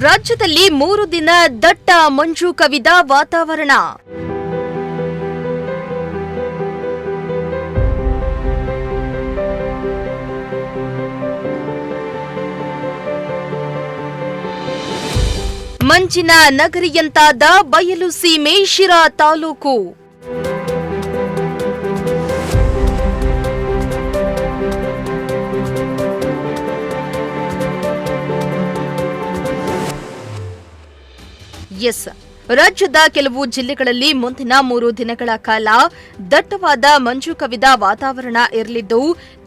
ರಾಜ್ಯದಲ್ಲಿ 3 ದಿನ ದಟ್ಟ ಮಂಜು ಕವಿದ ವಾತಾವರಣ. ಮಂಜಿನ ನಗರಿಯಂತಾದ ಬಯಲು ಸೀಮೆ ಶಿರಾ ತಾಲೂಕು. ರಾಜ್ಯದ ಕೆಲವು ಜಿಲ್ಲೆಗಳಲ್ಲಿ ಮುಂದಿನ 3 ದಿನಗಳ ಕಾಲ ದಟ್ಟವಾದ ಮಂಜು ಕವಿದ ವಾತಾವರಣ ಇರಲಿದ್ದು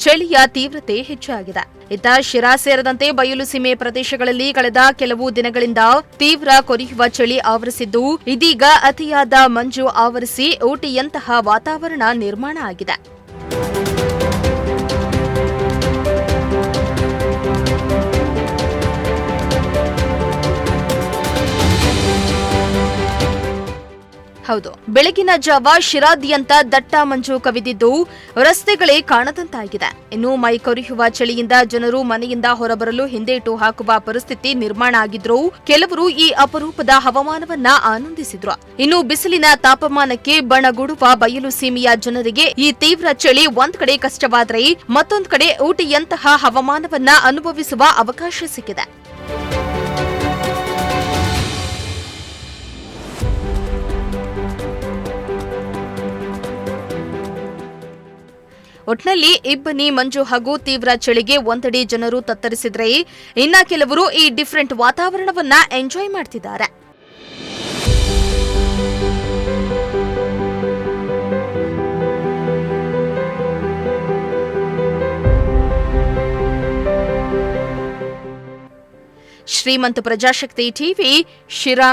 ಚಳಿಯ ತೀವ್ರತೆ ಹೆಚ್ಚಾಗಿದೆ. ಇತ್ತ ಶಿರಾ ಸೇರಿದಂತೆ ಬಯಲು ಸೀಮೆ ಪ್ರದೇಶಗಳಲ್ಲಿ ಕಳೆದ ಕೆಲವು ದಿನಗಳಿಂದ ತೀವ್ರ ಕೊರೆಯುವ ಚಳಿ ಆವರಿಸಿದ್ದು ಇದೀಗ ಅತಿಯಾದ ಮಂಜು ಆವರಿಸಿ ಊಟಿಯಂತಹ ವಾತಾವರಣ ನಿರ್ಮಾಣ ಆಗಿದೆ. ಹೌದು, ಬೆಳಗಿನ ಜಾವ ಶಿರಾದ್ಯಂತ ದಟ್ಟ ಮಂಜು ಕವಿದಿದ್ದು ರಸ್ತೆಗಳೇ ಕಾಣದಂತಾಗಿದೆ. ಇನ್ನು ಮೈ ಕೊರೆಯುವ ಚಳಿಯಿಂದ ಜನರು ಮನೆಯಿಂದ ಹೊರಬರಲು ಹಿಂದೇಟು ಹಾಕುವ ಪರಿಸ್ಥಿತಿ ನಿರ್ಮಾಣ ಆಗಿದ್ರು. ಕೆಲವರು ಈ ಅಪರೂಪದ ಹವಾಮಾನವನ್ನ ಆನಂದಿಸಿದ್ರು. ಇನ್ನು ಬಿಸಿಲಿನ ತಾಪಮಾನಕ್ಕೆ ಬಣಗುಡುವ ಬಯಲು ಸೀಮೆಯ ಜನರಿಗೆ ಈ ತೀವ್ರ ಚಳಿ ಒಂದ್ ಕಡೆ ಕಷ್ಟವಾದರೆ ಮತ್ತೊಂದು ಕಡೆ ಊಟಿಯಂತಹ ಹವಾಮಾನವನ್ನ ಅನುಭವಿಸುವ ಅವಕಾಶ ಸಿಕ್ಕಿದೆ. ಒಟ್ನಲ್ಲಿ ಇಬ್ಬನಿ ಮಂಜು ಹಾಗೂ ತೀವ್ರ ಚಳಿಗೆ ಒಂದೆಡೆ ಜನರು ತತ್ತರಿಸಿದ್ರೆ ಇನ್ನ ಕೆಲವರು ಈ ಡಿಫರೆಂಟ್ ವಾತಾವರಣವನ್ನ ಎಂಜಾಯ್ ಮಾಡ್ತಿದ್ದಾರೆ. ಶ್ರೀಮಂತ ಪ್ರಜಾಶಕ್ತಿ ಟಿವಿ, ಶಿರಾ.